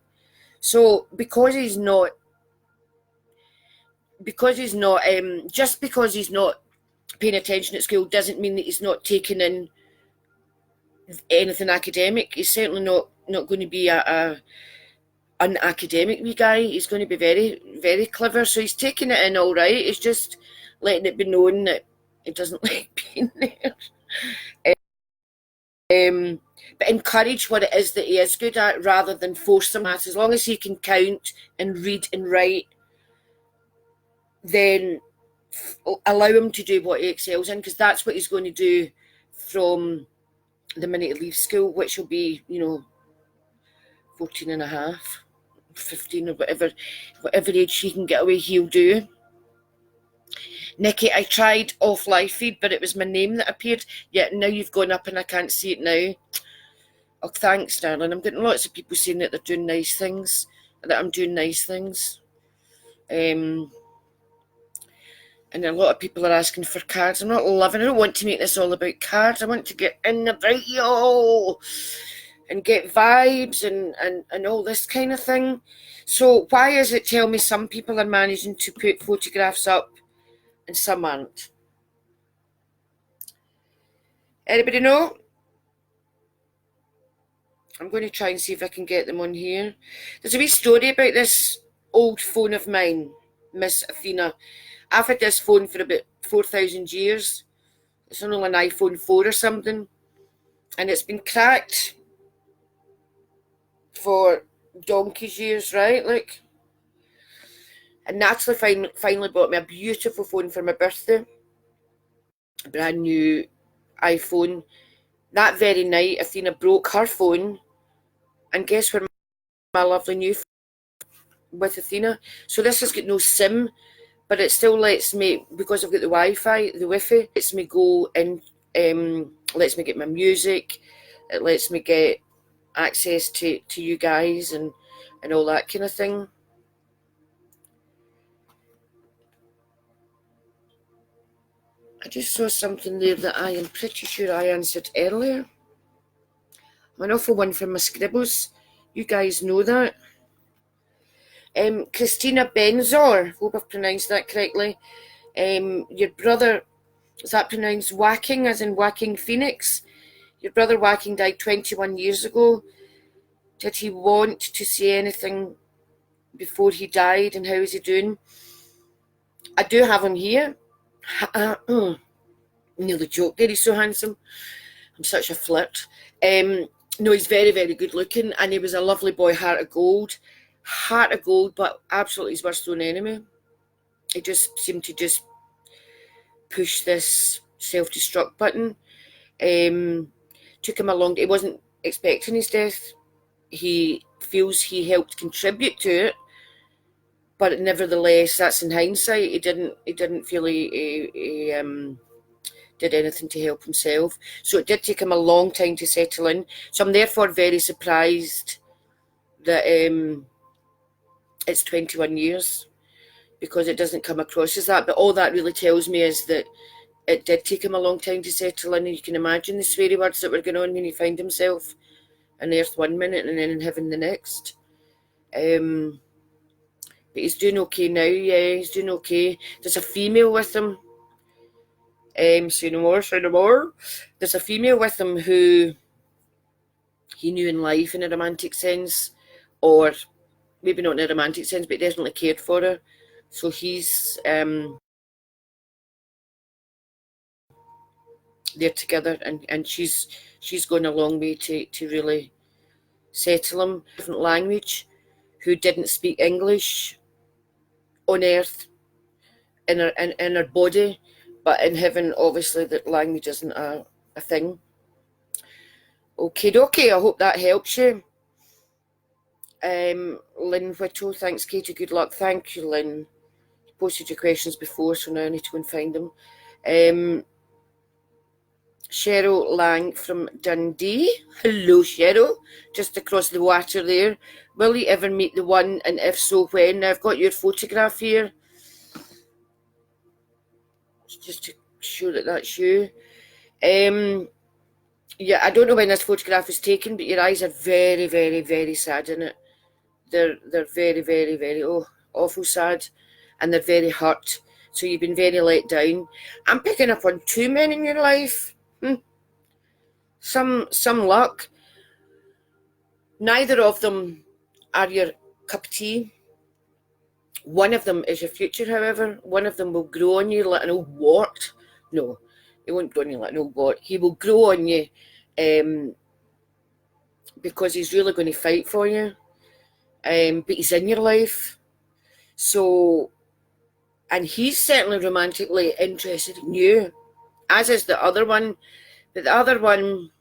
So just because he's not paying attention at school doesn't mean that he's not taking in anything academic. He's certainly not going to be an academic wee guy. He's going to be very, very clever. So he's taking it in all right. He's just letting it be known that he doesn't like being there. But encourage what it is that he is good at rather than force him at. As long as he can count and read and write, then allow him to do what he excels in, because that's what he's going to do from the minute he leaves school, which will be, 14 and a half, 15 or whatever age he can get away, he'll do. Nikki, I tried off live feed, but it was my name that appeared. Yeah, now you've gone up and I can't see it now. Oh, thanks, darling. I'm getting lots of people saying that they're doing nice things, that I'm doing nice things. And a lot of people are asking for cards. I'm not loving it. I don't want to make this all about cards. I want to get in the video and get vibes and all this kind of thing. So why is it, tell me, some people are managing to put photographs up and some aren't? Anybody know? I'm going to try and see if I can get them on here. There's a wee story about this old phone of mine, Miss Athena. I've had this phone for about 4,000 years. It's only an iPhone 4 or something. And it's been cracked for donkey's years, right? Like, and Natalie finally bought me a beautiful phone for my birthday. A brand new iPhone. That very night, Athena broke her phone. And guess where my lovely new phone with Athena? So this has got no SIM, but it still lets me, because I've got the Wi-Fi, the Wi-Fi, lets me go and lets me get my music. It lets me get access to you guys and all that kind of thing. I just saw something there that I am pretty sure I answered earlier. I'm an awful one for my scribbles. You guys know that. Christina Benzor, hope I've pronounced that correctly. Your brother, is that pronounced Whacking, as in Whacking Phoenix? Your brother Whacking died 21 years ago. Did he want to say anything before he died, and how is he doing? I do have him here. Nearly joked there, he's so handsome. I'm such a flirt. No, he's very, very good looking, and he was a lovely boy, heart of gold. Heart of gold, but absolutely his worst own enemy. He just seemed to just push this self-destruct button. Took him a long time. He wasn't expecting his death. He feels he helped contribute to it, but nevertheless, that's in hindsight. He didn't feel he did anything to help himself. So it did take him a long time to settle in. So I'm therefore very surprised that it's 21 years, because it doesn't come across as that. But all that really tells me is that it did take him a long time to settle in. And you can imagine the sweary words that were going on when he found himself on earth one minute and then in heaven the next. But he's doing okay now. Yeah, he's doing okay. There's a female with him. Say no more. There's a female with him who he knew in life in a romantic sense, or maybe not in a romantic sense, but he definitely cared for her. So he's they're together, and she's going a long way to really settle him. Different language, who didn't speak English on earth in her body, but in heaven, obviously, that language isn't a thing. Okie dokie, I hope that helps you. Lynn Whittle, thanks, Katie, good luck. Thank you, Lynn. You posted your questions before, so now I need to go and find them. Cheryl Lang from Dundee. Hello, Cheryl. Just across the water there. Will you ever meet the one, and if so, when? Now, I've got your photograph here, just to show that that's you. Yeah, I don't know when this photograph was taken, but your eyes are very, very, very sad in it. They're very, very, very awful sad, and they're very hurt. So you've been very let down. I'm picking up on two men in your life. Some luck. Neither of them are your cup of tea. One of them is your future, however. One of them will grow on you like an old wart. No, he won't grow on you like an old wart. He will grow on you because he's really going to fight for you. But he's in your life. So, and he's certainly romantically interested in you, as is the other one. But the other one,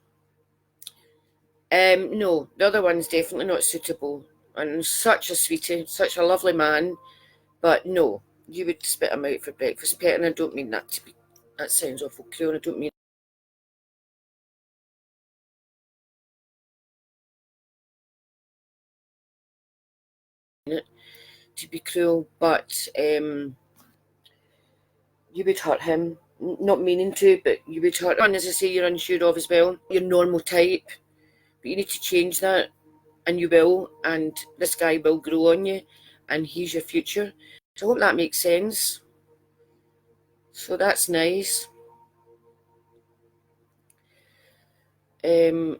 no, the other one's definitely not suitable. And such a sweetie, such a lovely man. But no, you would spit him out for breakfast, pet, and I don't mean that to be, that sounds awful cruel, I don't mean it to be cruel, but you would hurt him, not meaning to, but you would hurt him. And as I say, you're unsure of as well, your normal type, but you need to change that, and you will, and this guy will grow on you, and he's your future. So I hope that makes sense. So that's nice. Leanne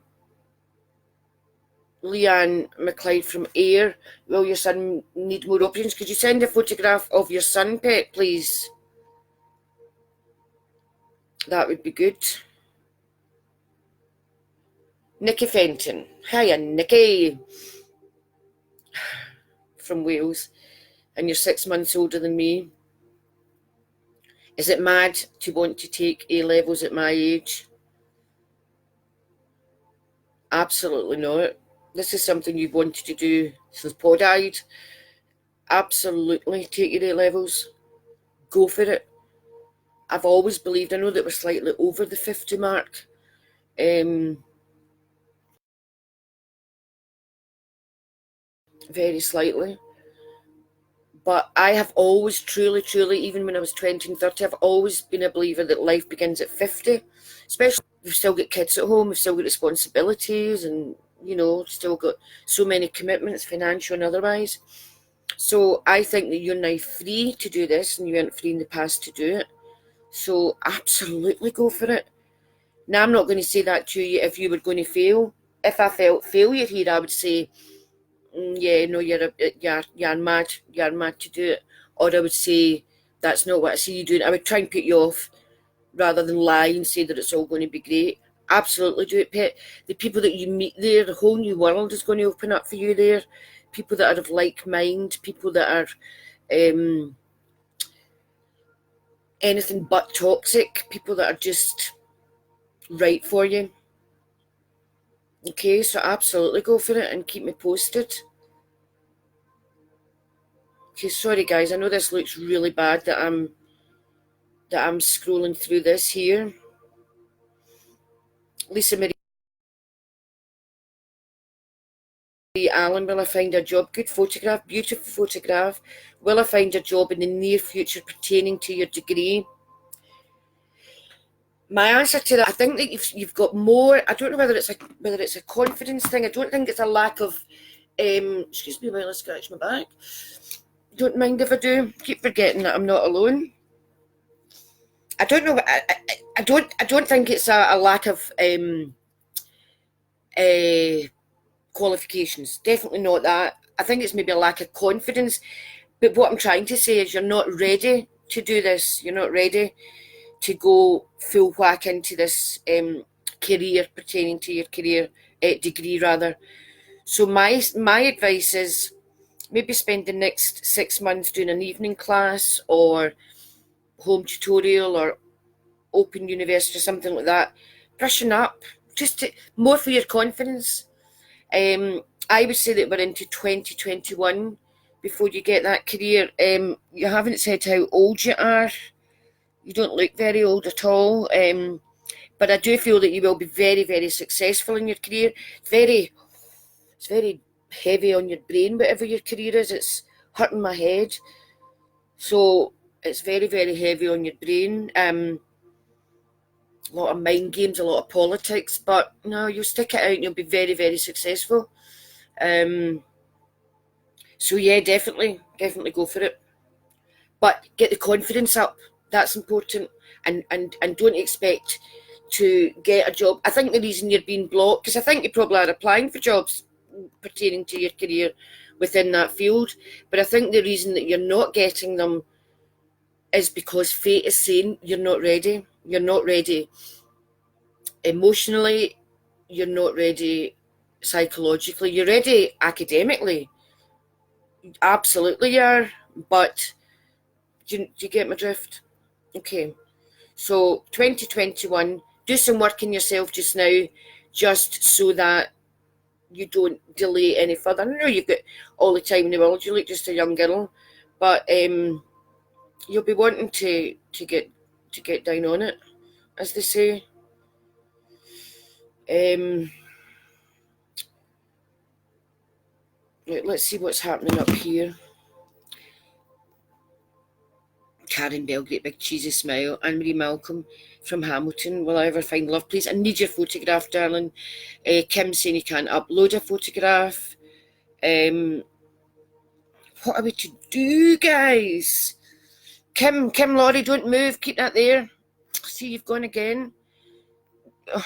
McLeod from Ayr. Will your son need more options? Could you send a photograph of your son, pet, please? That would be good. Nikki Fenton. Hiya, Nikki. From Wales. And you're 6 months older than me. Is it mad to want to take A-levels at my age? Absolutely not. This is something you've wanted to do since pod-eyed. Absolutely take your A-levels. Go for it. I've always believed, I know that we're slightly over the 50 mark. Very slightly. But I have always truly, even when I was 20 and 30, I've always been a believer that life begins at 50. Especially we've still got kids at home, we've still got responsibilities, and, you know, still got so many commitments, financial and otherwise. So I think that you're now free to do this, and you weren't free in the past to do it. So absolutely go for it. Now, I'm not going to say that to you if you were going to fail. If I felt failure here, I would say, yeah, no, you're mad to do it. Or I would say, that's not what I see you doing. I would try and put you off rather than lie and say that it's all going to be great. Absolutely do it, pet. The people that you meet there, the whole new world is going to open up for you there. People that are of like mind, people that are anything but toxic, people that are just right for you. Okay, so absolutely go for it and keep me posted. Okay, sorry guys, I know this looks really bad that I'm scrolling through this here. Lisa Marie Allen, will I find a job? Good photograph, beautiful photograph. Will I find a job in the near future pertaining to your degree? My answer to that, I think that you've got more. I don't know whether it's a confidence thing. I don't think it's a lack of. Excuse me while I scratch my back. Don't mind if I do. Keep forgetting that I'm not alone. I don't know. I don't think it's a lack of qualifications. Definitely not that. I think it's maybe a lack of confidence. But what I'm trying to say is you're not ready to do this. You're not ready to go full whack into this career pertaining to your career degree rather. So my advice is maybe spend the next 6 months doing an evening class or home tutorial or open university or something like that, brushing up, just more for your confidence. I would say that we're into 2021 before you get that career. You haven't said how old you are. You don't look very old at all. But I do feel that you will be very, very successful in your career. It's very heavy on your brain, whatever your career is. It's hurting my head. So it's very, very heavy on your brain. A lot of mind games, a lot of politics. But no, you'll stick it out and you'll be very, very successful. So yeah, definitely go for it. But get the confidence up. That's important. And don't expect to get a job. I think the reason you're being blocked, because I think you probably are applying for jobs pertaining to your career within that field, but I think the reason that you're not getting them is because fate is saying you're not ready. You're not ready emotionally. You're not ready psychologically. You're ready academically. Absolutely you are. But do you get my drift? Okay. So 2021, do some work in yourself just now, just so that you don't delay any further. I know you've got all the time in the world. You look just a young girl, but you'll be wanting to get down on it, as they say. Let's see what's happening up here. Karen Bell, great big cheesy smile. Anne-Marie Malcolm from Hamilton, will I ever find love, please? I need your photograph, darling. Kim saying you can't upload a photograph. What are we to do, guys? Kim, Laurie, don't move. Keep that there. See, you've gone again. Ugh.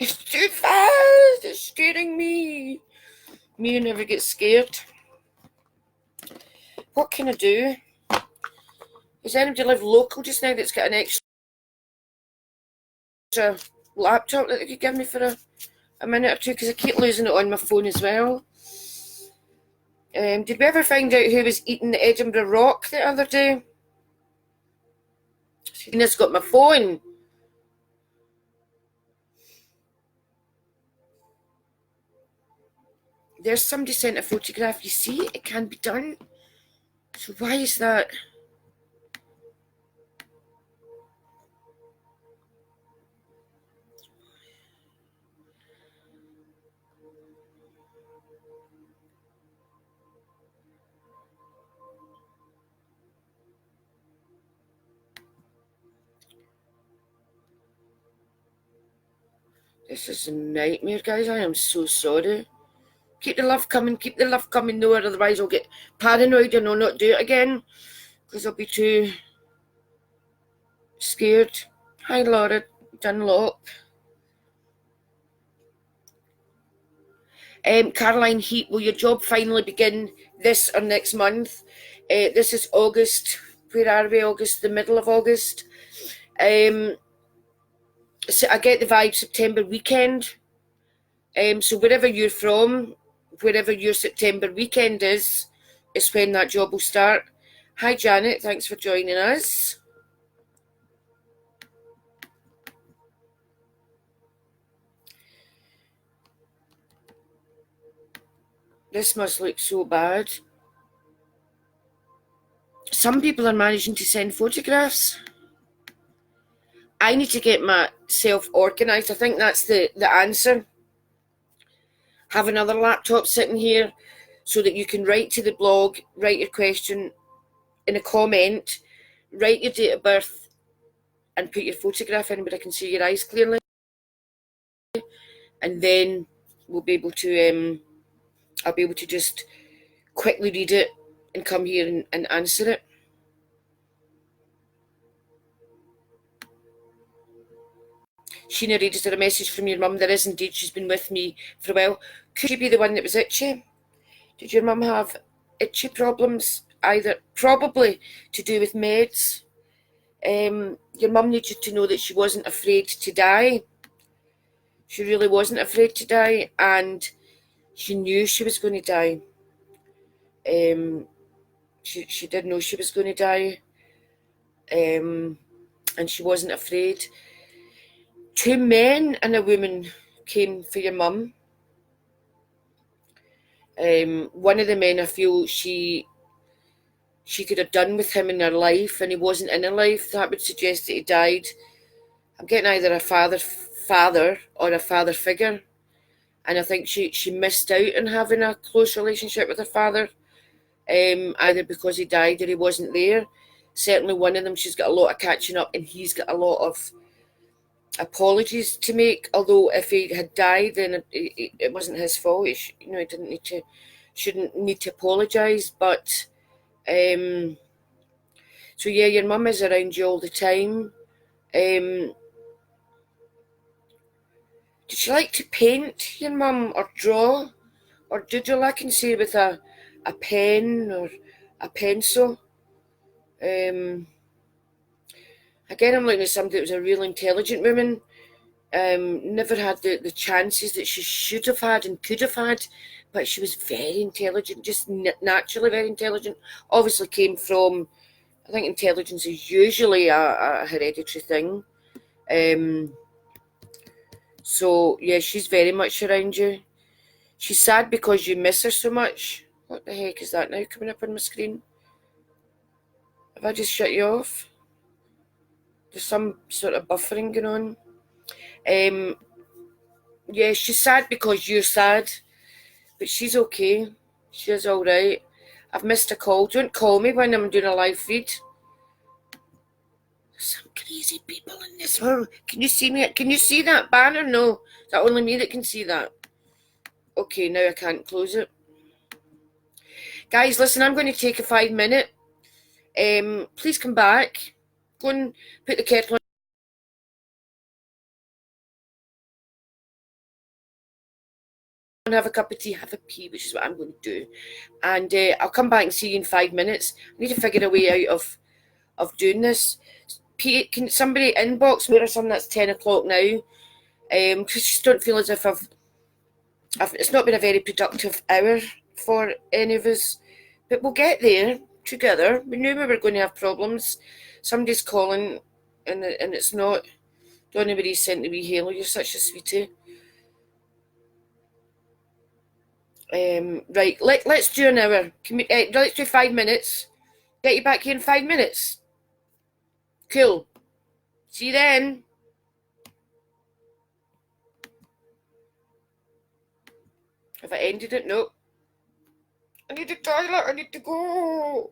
It's too fast. It's scaring me. Me never get scared. What can I do? Does anybody live local just now that's got an extra laptop that they could give me for a minute or two? Because I keep losing it on my phone as well. Did we ever find out who was eating the Edinburgh Rock the other day? Serena's got my phone. There's somebody sent a photograph. You see, it can be done. So why is that? This is a nightmare, guys. I am so sorry. Keep the love coming. Keep the love coming, though, otherwise I'll get paranoid and I'll not do it again. Because I'll be too scared. Hi, Laura Dunlop. Caroline Heat, will your job finally begin this or next month? This is August. Where are we? August, the middle of August. So I get the vibe September weekend. So wherever you're from, wherever your September weekend is when that job will start. Hi, Janet. Thanks for joining us. This must look so bad. Some people are managing to send photographs. I need to get myself organised. I think that's the answer. Have another laptop sitting here so that you can write to the blog, write your question in a comment, write your date of birth and put your photograph in where I can see your eyes clearly. And then we'll be able to, I'll be able to just quickly read it and come here and answer it. Sheena Reid, is there a message from your mum? There is indeed. She's been with me for a while. Could she be the one that was itchy? Did your mum have itchy problems? Either probably to do with meds. Your mum needed to know that she wasn't afraid to die. She really wasn't afraid to die, and she knew she was going to die. She did know she was going to die, and she wasn't afraid. 2 men and a woman came for your mum. One of the men, I feel she she could have done with him in her life, and he wasn't in her life. That would suggest that he died. I'm getting either a father or a father figure, and I think she missed out on having a close relationship with her father, either because he died or he wasn't there. Certainly one of them, she's got a lot of catching up, and he's got a lot of apologies to make. Although if he had died, then it wasn't his fault. He didn't need to, shouldn't need to apologise. But so yeah, your mum is around you all the time. Did she like to paint, your mum, or draw, or doodle? I can see with a pen or a pencil. Again, I'm looking at somebody that was a real intelligent woman. Never had the chances that she should have had and could have had, but she was very intelligent, just naturally very intelligent. Obviously came from, I think intelligence is usually a hereditary thing. So yeah, she's very much around you. She's sad because you miss her so much. What the heck is that now coming up on my screen? Have I just shut you off? There's some sort of buffering going on. Yeah, she's sad because you're sad, but she's okay. She's all right. I've missed a call. Don't call me when I'm doing a live feed. There's some crazy people in this world. Can you see me? Can you see that banner? No. Is that only me that can see that? Okay, now I can't close it. Guys, listen, I'm going to take a 5-minute. Please come back. Go and put the kettle on and have a cup of tea, have a pee, which is what I'm going to do. And I'll come back and see you in 5 minutes. I need to figure a way out of doing this. Pete, can somebody inbox me or something? That's 10 o'clock now. Because I just don't feel as if it's not been a very productive hour for any of us. But we'll get there together. We knew we were going to have problems. Somebody's calling and it's not. Don't anybody sent the wee halo. You're such a sweetie. Right, let's do an hour. Let's do 5 minutes. Get you back here in 5 minutes. Cool. See you then. Have I ended it? No. I need the toilet. I need to go.